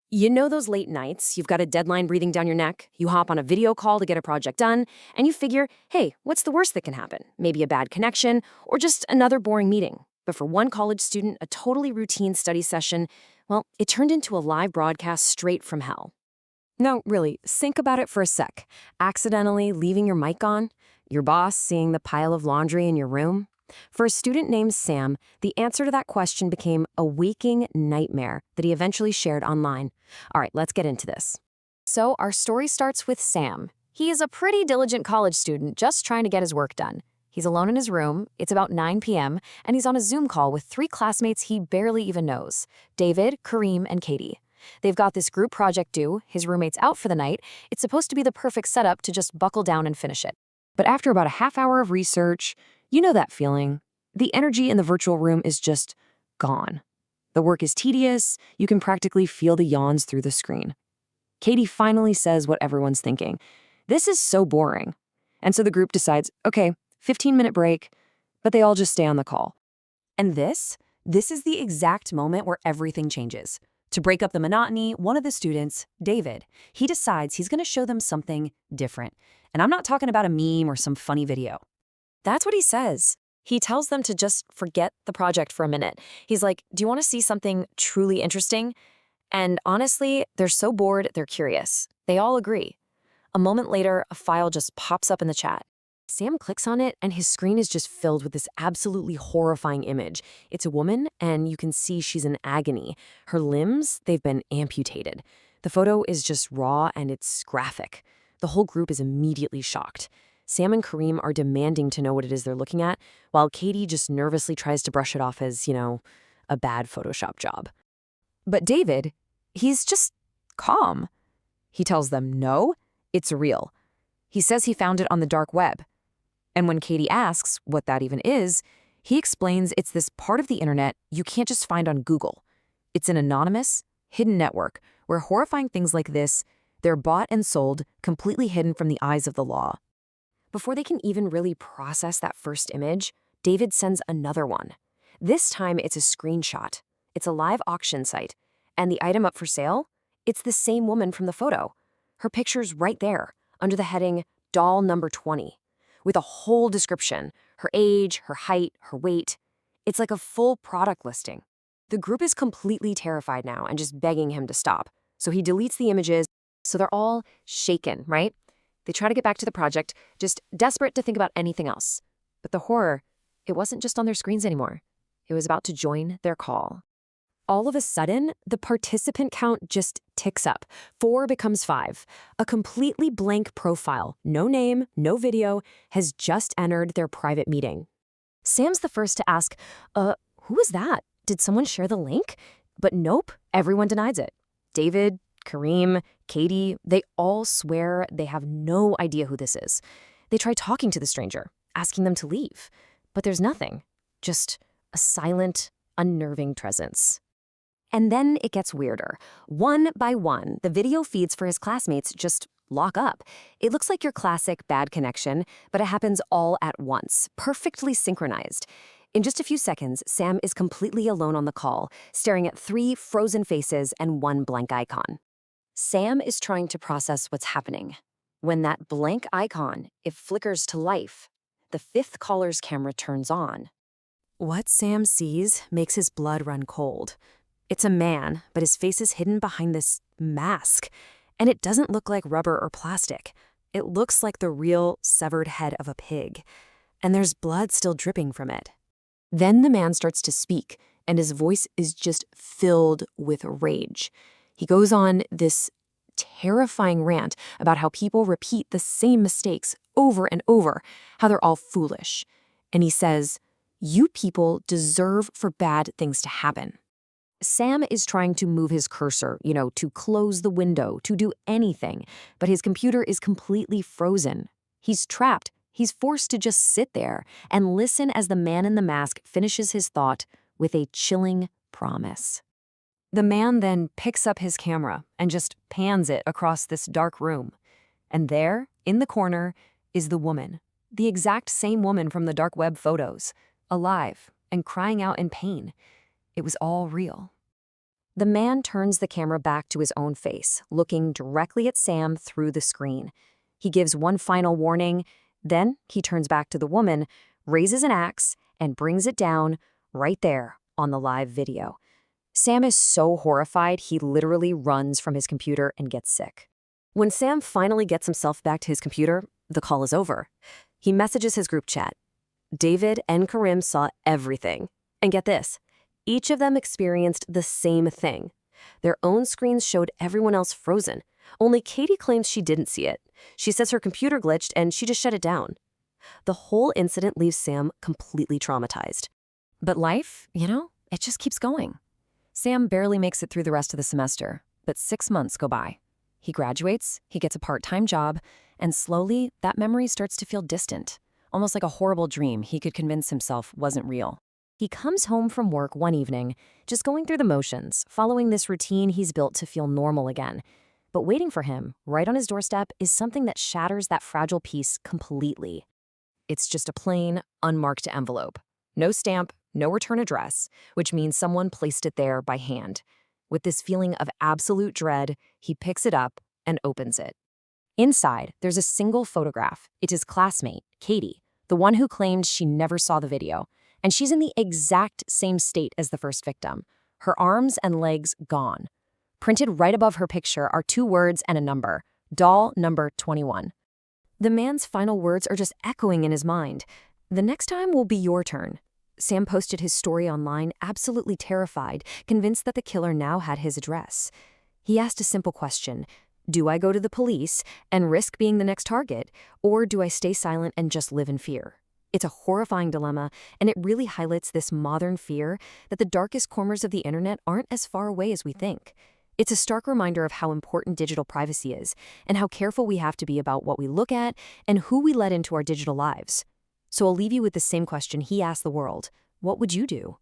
You know those late nights, you've got a deadline breathing down your neck, you hop on a video call to get a project done, and you figure, hey, what's the worst that can happen? Maybe a bad connection, or just another boring meeting. But for one college student, a totally routine study session, well, it turned into a live broadcast straight from hell. No, really, think about it for a sec. Accidentally leaving your mic on, your boss seeing the pile of laundry in your room. For a student named Sam, the answer to that question became a waking nightmare that he eventually shared online. All right, let's get into this. So our story starts with Sam. He is a pretty diligent college student just trying to get his work done. He's alone in his room, it's about 9 p.m., and he's on a Zoom call with 3 classmates he barely even knows, David, Kareem, and Katie. They've got this group project due, his roommate's out for the night, it's supposed to be the perfect setup to just buckle down and finish it. But after about a half hour of research, you know that feeling. The energy in the virtual room is just gone. The work is tedious, you can practically feel the yawns through the screen. Katie finally says what everyone's thinking. This is so boring. And so the group decides, okay, 15-minute break, but they all just stay on the call. And this is the exact moment where everything changes. To break up the monotony, one of the students, David, he decides he's going to show them something different. And I'm not talking about a meme or some funny video. That's what he says. He tells them to just forget the project for a minute. He's like, do you want to see something truly interesting? And honestly, they're so bored, they're curious. They all agree. A moment later, a file just pops up in the chat. Sam clicks on it, and his screen is just filled with this absolutely horrifying image. It's a woman, and you can see she's in agony. Her limbs, they've been amputated. The photo is just raw, and it's graphic. The whole group is immediately shocked. Sam and Kareem are demanding to know what it is they're looking at, while Katie just nervously tries to brush it off as, a bad Photoshop job. But David, he's just calm. He tells them, no, it's real. He says he found it on the dark web. And when Katie asks what that even is, he explains it's this part of the internet you can't just find on Google. It's an anonymous, hidden network where horrifying things like this, they're bought and sold, completely hidden from the eyes of the law. Before they can even really process that first image, David sends another one. This time it's a screenshot. It's a live auction site. And the item up for sale? It's the same woman from the photo. Her picture's right there, under the heading Doll Number 20, with a whole description, her age, her height, her weight. It's like a full product listing. The group is completely terrified now and just begging him to stop. So he deletes the images, so they're all shaken, right? They try to get back to the project, just desperate to think about anything else. But the horror, it wasn't just on their screens anymore. It was about to join their call. All of a sudden, the participant count just ticks up. 4 becomes 5. A completely blank profile, no name, no video, has just entered their private meeting. Sam's the first to ask, who was that? Did someone share the link? But nope, everyone denies it. David, Kareem, Katie, they all swear they have no idea who this is. They try talking to the stranger, asking them to leave. But there's nothing. Just a silent, unnerving presence. And then it gets weirder. One by one, the video feeds for his classmates just lock up. It looks like your classic bad connection, but it happens all at once, perfectly synchronized. In just a few seconds, Sam is completely alone on the call, staring at 3 frozen faces and 1 blank icon. Sam is trying to process what's happening. When that blank icon, it flickers to life, the 5th caller's camera turns on. What Sam sees makes his blood run cold. It's a man, but his face is hidden behind this mask. And it doesn't look like rubber or plastic. It looks like the real severed head of a pig. And there's blood still dripping from it. Then the man starts to speak, and his voice is just filled with rage. He goes on this terrifying rant about how people repeat the same mistakes over and over, how they're all foolish. And he says, you people deserve for bad things to happen. Sam is trying to move his cursor, to close the window, to do anything, but his computer is completely frozen. He's trapped. He's forced to just sit there and listen as the man in the mask finishes his thought with a chilling promise. The man then picks up his camera and just pans it across this dark room. And there, in the corner, is the woman, the exact same woman from the dark web photos, alive and crying out in pain. It was all real. The man turns the camera back to his own face, looking directly at Sam through the screen. He gives one final warning, then he turns back to the woman, raises an axe, and brings it down right there on the live video. Sam is so horrified, he literally runs from his computer and gets sick. When Sam finally gets himself back to his computer, the call is over. He messages his group chat. David and Karim saw everything. And get this, each of them experienced the same thing. Their own screens showed everyone else frozen. Only Katie claims she didn't see it. She says her computer glitched and she just shut it down. The whole incident leaves Sam completely traumatized. But life, it just keeps going. Sam barely makes it through the rest of the semester, but 6 months go by. He graduates, he gets a part-time job, and slowly that memory starts to feel distant, almost like a horrible dream he could convince himself wasn't real. He comes home from work one evening, just going through the motions, following this routine he's built to feel normal again. But waiting for him, right on his doorstep, is something that shatters that fragile peace completely. It's just a plain, unmarked envelope. No stamp, no return address, which means someone placed it there by hand. With this feeling of absolute dread, he picks it up and opens it. Inside, there's a single photograph. It's his classmate, Katie, the one who claimed she never saw the video. And she's in the exact same state as the first victim. Her arms and legs gone. Printed right above her picture are 2 words and a number, doll number 21. The man's final words are just echoing in his mind. The next time will be your turn. Sam posted his story online, absolutely terrified, convinced that the killer now had his address. He asked a simple question. Do I go to the police and risk being the next target, or do I stay silent and just live in fear? It's a horrifying dilemma, and it really highlights this modern fear that the darkest corners of the internet aren't as far away as we think. It's a stark reminder of how important digital privacy is, and how careful we have to be about what we look at and who we let into our digital lives. So I'll leave you with the same question he asked the world. What would you do?